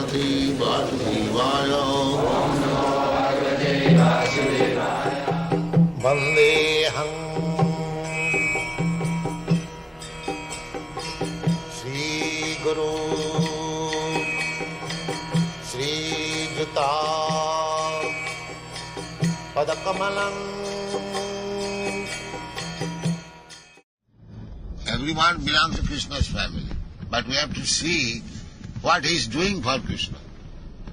Bhagavate Vasudevaya. Vandeham Shri Guru Shri Juta Padakamalam. Everyone belongs to Krishna's family, but we have to see what he is doing for Krishna.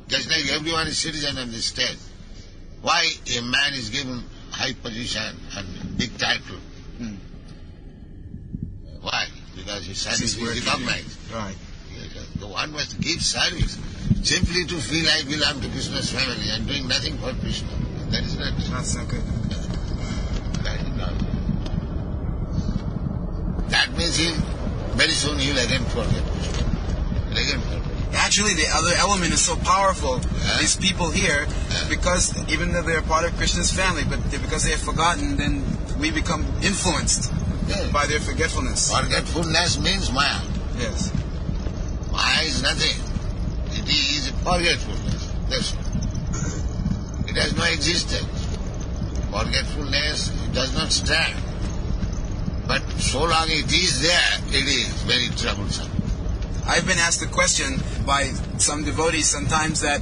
Just like everyone is citizen of this state. Why a man is given high position and big title? Why? Because his service is recognized. Right. The one must give service simply to feel I belong to Krishna's family and doing nothing for Krishna. That is not. Not so good. That is not. That means very soon he will again forget Krishna. Actually, the other element is so powerful. These people here, because even though they're part of Krishna's family, but because they have forgotten, then we become influenced by their forgetfulness. Forgetfulness means Maya. Yes. Maya is nothing. It is forgetfulness. That's all. It has no existence. Forgetfulness does not stand. But so long it is there, it is very troublesome. I've been asked a question by some devotees sometimes that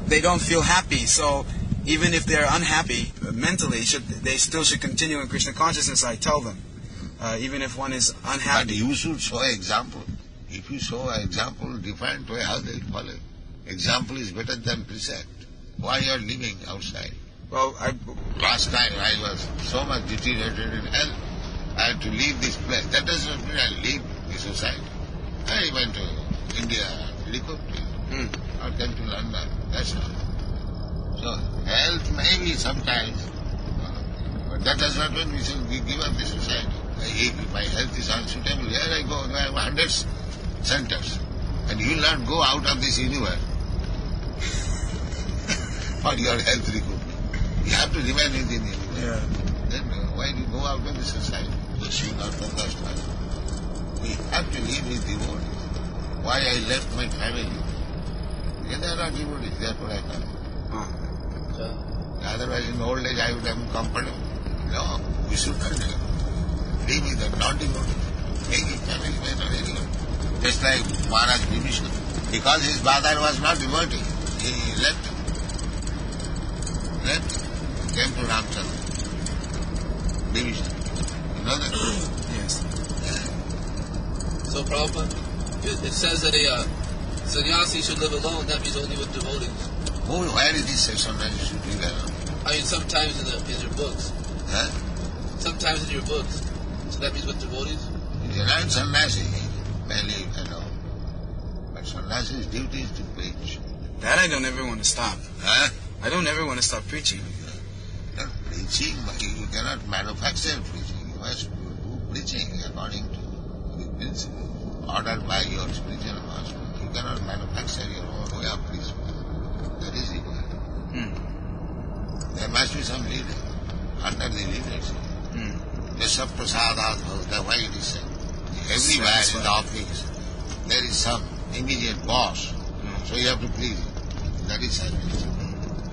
they don't feel happy, so even if they're unhappy mentally, they still should continue in Krishna consciousness, I tell them. Even if one is unhappy. But you should show example. If you show an example different way, how they will follow? Example is better than precept. Why you are living outside? Well, Last time I was so much deteriorated in health, I had to leave this place. That does not mean I leave the society. I went to India, helicopter, or came to London, that's all. So, health may be sometimes, but that does not mean we should give up the society. If my health is unsuitable, here I go, I have 100 centers, and you will not go out of this universe for your health recovery. You have to remain in the universe. Yeah. Then why do you go out of the society? Pushing out the customers. We have to live with devotees. Why I left my family? Because they are not devotees, therefore I come. Otherwise in old age I would have been comfortable. No, we should not live with the non-devotees. Make a family man or anyone. Just like Maharaj Vibhishana. Because his father was not devotee, he left. Came to Ramchandra. Vibhishana. You know that? yes. So Prabhupada, it says that a sannyasi should live alone. That means only with devotees. Where is this sannyasi should live alone? I mean, sometimes in your books. Huh? Sometimes in your books. So that means with devotees? You're not sannyasi, may live alone. But sannyasi's duty is to preach. That I don't ever want to stop. Huh? I don't ever want to stop preaching. Not preaching, but you cannot manufacture preaching. You must do preaching according to the principle ordered by your spiritual master. You cannot manufacture your own way of preaching. That is required. There must be some leader under the leadership. Yasa prasadat bhavata, why it is said. Everywhere in the office there is some immediate boss. So you have to please him. That is service.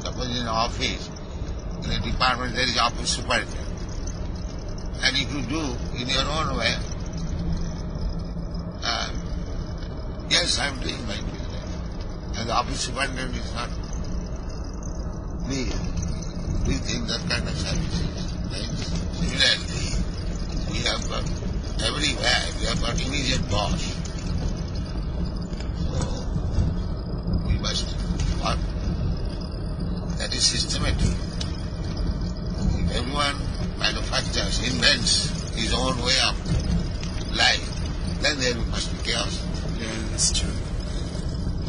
Suppose in an office, in a department there is office superintendent. And if you do in your own way, yes, I am doing my business. And the office superintendent is not. Please, do you think that kind of services? Similarly, we have got everywhere, we have got immediate boss. So, we must what? That is systematic. If everyone manufactures, invents his own way of life, then there must be chaos. Yeah, that's true.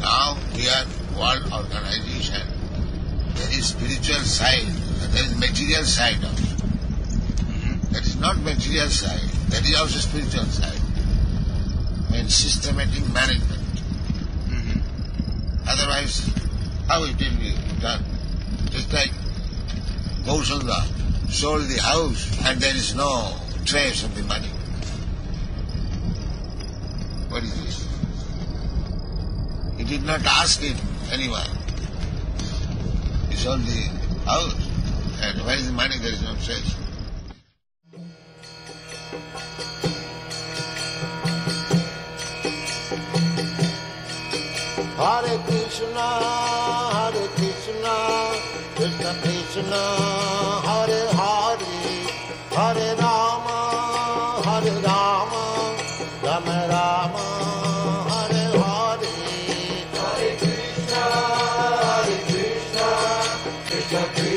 Now we are world organization. There is spiritual side and there is material side also. That is not material side, that is also spiritual side. And systematic management. Otherwise, how it will be done? Just like Gausanga sold the house and there is no trace of the money. What is this? It did not ask it anyone. He sold the house. And where is the money? There is no trace. Hare Krishna, Krishna Krishna, Hare Hare, Hare Rama, Rama Rama, Hare Hare. Hare Krishna, Krishna Krishna.